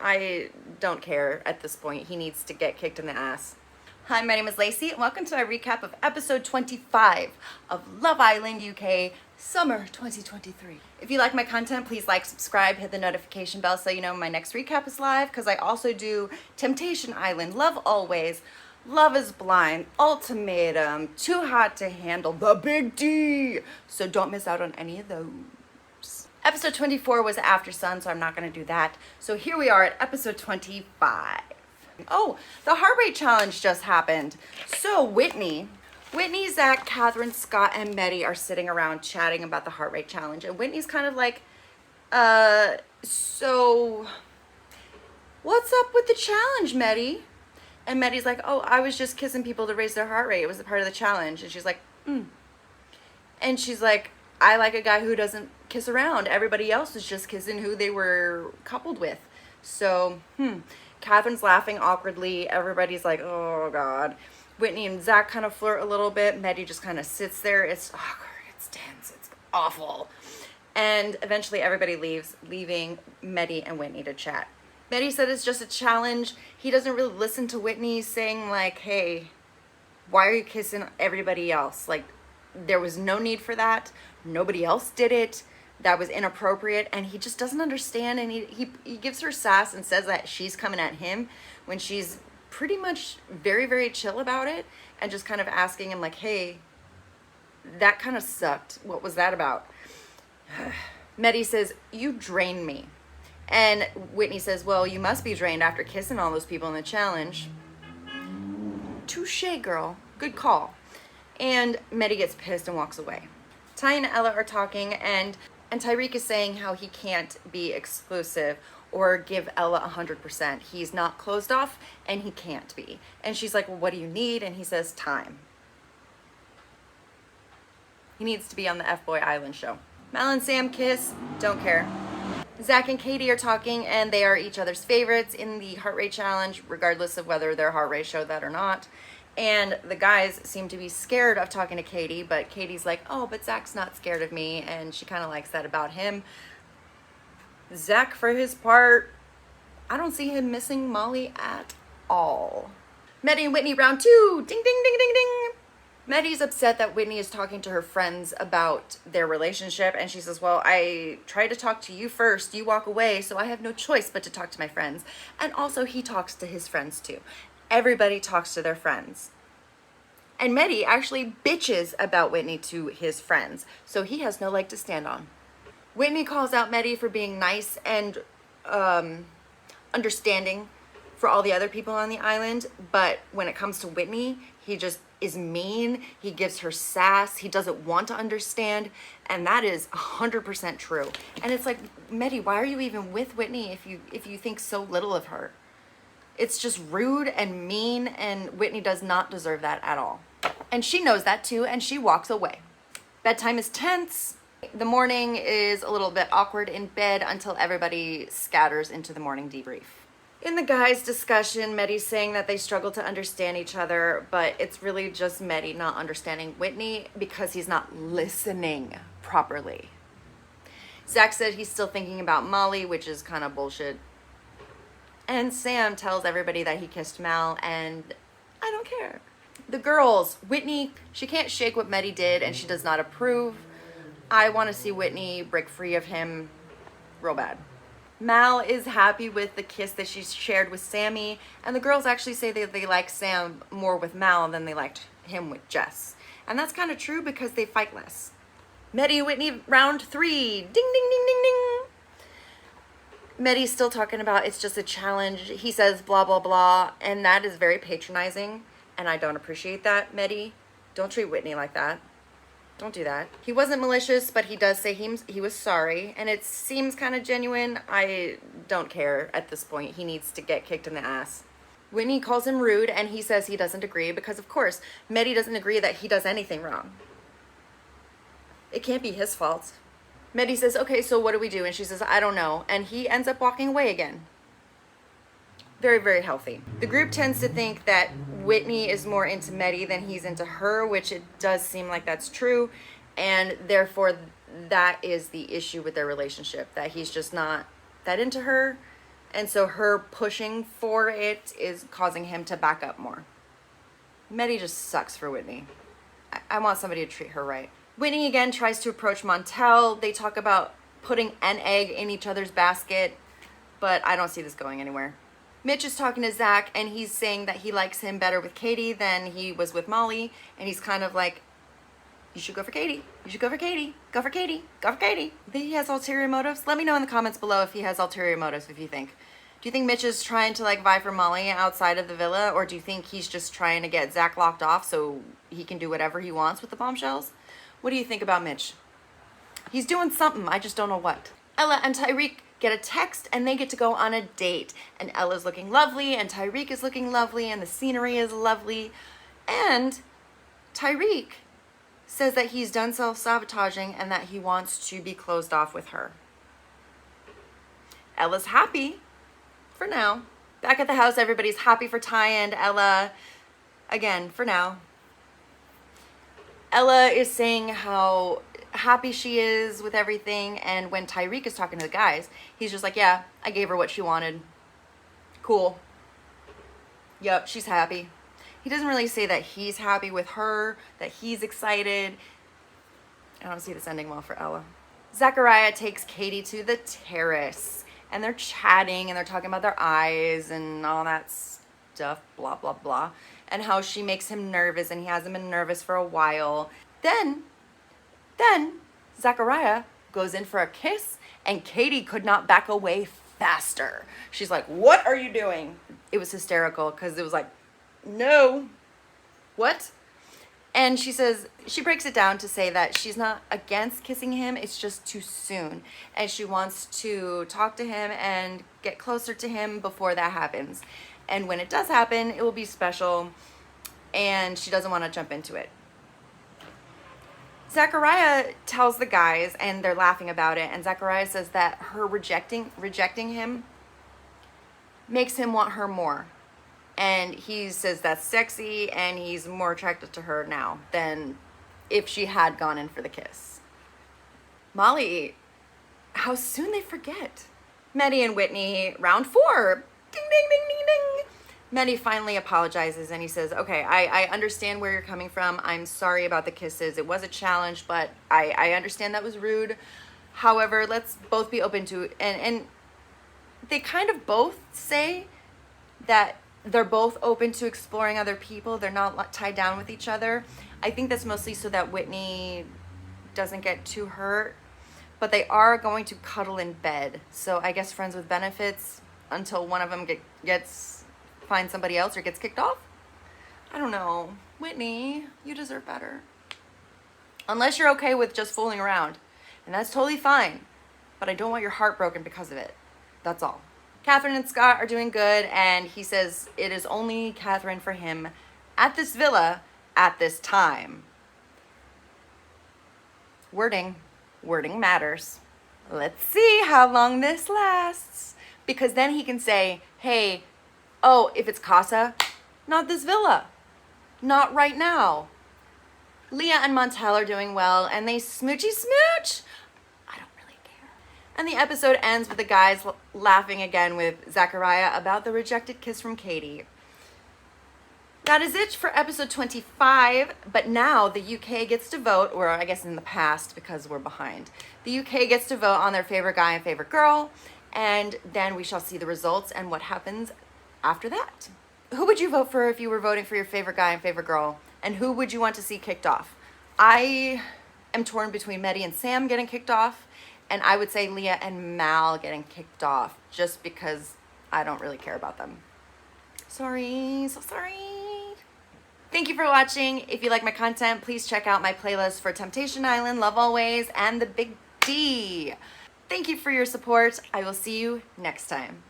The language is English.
I don't care at this point. He needs to get kicked in the ass. Hi, my name is Lacey, and welcome to my recap of episode 25 of Love Island UK Summer 2023. If you like my content, please like, subscribe, hit the notification bell so you know my next recap is live, because I also do Temptation Island, Love Always, Love is Blind, Ultimatum, Too Hot to Handle, The Big D. So don't miss out on any of those. Episode 24 was After Sun, so I'm not going to do that. So here we are at episode 25. Oh, the heart rate challenge just happened. So Whitney, Zach, Catherine, Scott, and Meddy are sitting around chatting about the heart rate challenge. And Whitney's kind of like, so what's up with the challenge, Meddy? And Meddy's like, oh, I was just kissing people to raise their heart rate. It was a part of the challenge. And she's like, And she's like, I like a guy who doesn't kiss around. Everybody else is just kissing who they were coupled with. So, Catherine's laughing awkwardly. Everybody's like, oh, God. Whitney and Zach kind of flirt a little bit. Meddy just kind of sits there. It's awkward. It's tense. It's awful. And eventually everybody leaves, leaving Meddy and Whitney to chat. Meddy said it's just a challenge. He doesn't really listen to Whitney saying like, hey, why are you kissing everybody else? Like, there was no need for that. Nobody else did it. That was inappropriate. And he just doesn't understand. And he gives her sass and says that she's coming at him when she's pretty much very, very chill about it. And just kind of asking him like, hey, that kind of sucked. What was that about? Meddy says, you drain me. And Whitney says, well, you must be drained after kissing all those people in the challenge. Touche, girl. Good call. And Meddy gets pissed and walks away. Ty and Ella are talking, and Tyreek is saying how he can't be exclusive or give Ella 100%. He's not closed off, and he can't be. And she's like, well, what do you need? And he says, time. He needs to be on the F-Boy Island show. Mal and Sam kiss. Don't care. Zach and Katie are talking, and they are each other's favorites in the heart rate challenge, regardless of whether their heart rate showed that or not. And the guys seem to be scared of talking to Katie, but Katie's like, oh, but Zach's not scared of me, and she kind of likes that about him. Zach, for his part, I don't see him missing Molly at all. Meddy and Whitney, round 2. Ding, ding, ding, ding, ding. Meddy's upset that Whitney is talking to her friends about their relationship, and she says, well, I tried to talk to you first. You walk away, so I have no choice but to talk to my friends. And also, he talks to his friends, too. Everybody talks to their friends. And Meddy actually bitches about Whitney to his friends, so he has no leg to stand on. Whitney calls out Meddy for being nice and understanding for all the other people on the island, but when it comes to Whitney, he just is mean. He gives her sass. He doesn't want to understand, and that is 100% true. And it's like, Meddy, why are you even with Whitney if you think so little of her? It's just rude and mean, and Whitney does not deserve that at all. And she knows that too, and she walks away. Bedtime is tense. The morning is a little bit awkward in bed until everybody scatters into the morning debrief. In the guys' discussion, Meddy's saying that they struggle to understand each other, but it's really just Meddy not understanding Whitney because he's not listening properly. Zach said he's still thinking about Molly, which is kind of bullshit. And Sam tells everybody that he kissed Mal, and I don't care. The girls, Whitney, she can't shake what Meddy did, and she does not approve. I want to see Whitney break free of him real bad. Mal is happy with the kiss that she shared with Sammy, and the girls actually say that they like Sam more with Mal than they liked him with Jess. And that's kind of true because they fight less. Meddy and Whitney, round 3. Ding, ding, ding, ding, ding. Meddy's still talking about it's just a challenge. He says blah, blah, blah, and that is very patronizing, and I don't appreciate that, Meddy. Don't treat Whitney like that. Don't do that. He wasn't malicious, but he does say he was sorry, and it seems kind of genuine. I don't care at this point. He needs to get kicked in the ass. Whitney calls him rude, and he says he doesn't agree because, of course, Meddy doesn't agree that he does anything wrong. It can't be his fault. Meddy says, okay, so what do we do? And she says, I don't know. And he ends up walking away again. Very, very healthy. The group tends to think that Whitney is more into Meddy than he's into her, which it does seem like that's true. And therefore, that is the issue with their relationship, that he's just not that into her. And so her pushing for it is causing him to back up more. Medi just sucks for Whitney. I want somebody to treat her right. Whitney again tries to approach Montel. They talk about putting an egg in each other's basket, but I don't see this going anywhere. Mitch is talking to Zach, and he's saying that he likes him better with Katie than he was with Molly, and he's kind of like, you should go for Katie. You should go for Katie. Go for Katie. Go for Katie. Think he has ulterior motives? Let me know in the comments below if he has ulterior motives, if you think. Do you think Mitch is trying to like vie for Molly outside of the villa, or do you think he's just trying to get Zach locked off so he can do whatever he wants with the bombshells? What do you think about Mitch? He's doing something, I just don't know what. Ella and Tyreek get a text and they get to go on a date. And Ella's looking lovely and Tyreek is looking lovely and the scenery is lovely. And Tyreek says that he's done self-sabotaging and that he wants to be closed off with her. Ella's happy for now. Back at the house, everybody's happy for Ty and Ella. Again, for now. Ella is saying how happy she is with everything, and when Tyreek is talking to the guys, he's just like, yeah, I gave her what she wanted. Cool. Yep, she's happy. He doesn't really say that he's happy with her, that he's excited. I don't see this ending well for Ella. Zachariah takes Katie to the terrace, and they're chatting, and they're talking about their eyes and all that stuff, blah, blah, blah, and how she makes him nervous, and he hasn't been nervous for a while. Then Zachariah goes in for a kiss, and Katie could not back away faster. She's like, what are you doing? It was hysterical because it was like, no, what? And she says, she breaks it down to say that she's not against kissing him, it's just too soon. And she wants to talk to him and get closer to him before that happens. And when it does happen, it will be special, and she doesn't want to jump into it. Zachariah tells the guys, and they're laughing about it, and Zachariah says that her rejecting him makes him want her more. And he says that's sexy, and he's more attracted to her now than if she had gone in for the kiss. Molly, how soon they forget. Medi and Whitney, round 4. Ding, ding, ding, ding, ding. Medi finally apologizes, and he says, okay, I understand where you're coming from. I'm sorry about the kisses. It was a challenge, but I understand that was rude. However, let's both be open to it. And they kind of both say that they're both open to exploring other people. They're not tied down with each other. I think that's mostly so that Whitney doesn't get too hurt. But they are going to cuddle in bed. So I guess friends with benefits until one of them finds somebody else or gets kicked off. I don't know. Whitney, you deserve better. Unless you're okay with just fooling around. And that's totally fine. But I don't want your heart broken because of it. That's all. Catherine and Scott are doing good, and he says it is only Catherine for him at this villa at this time. Wording matters. Let's see how long this lasts. Because then he can say, hey, oh, if it's Casa, not this villa. Not right now. Leah and Montel are doing well, and they smoochy smooch. I don't really care. And the episode ends with the guys laughing again with Zachariah about the rejected kiss from Katie. That is it for episode 25, but now the UK gets to vote, or I guess in the past because we're behind. The UK gets to vote on their favorite guy and favorite girl, and then we shall see the results and what happens after that. Who would you vote for if you were voting for your favorite guy and favorite girl? And who would you want to see kicked off? I am torn between Medi and Sam getting kicked off, and I would say Leah and Mal getting kicked off just because I don't really care about them. Sorry, so sorry. Thank you for watching. If you like my content, please check out my playlist for Temptation Island, Love Always, and The Big D. Thank you for your support. I will see you next time.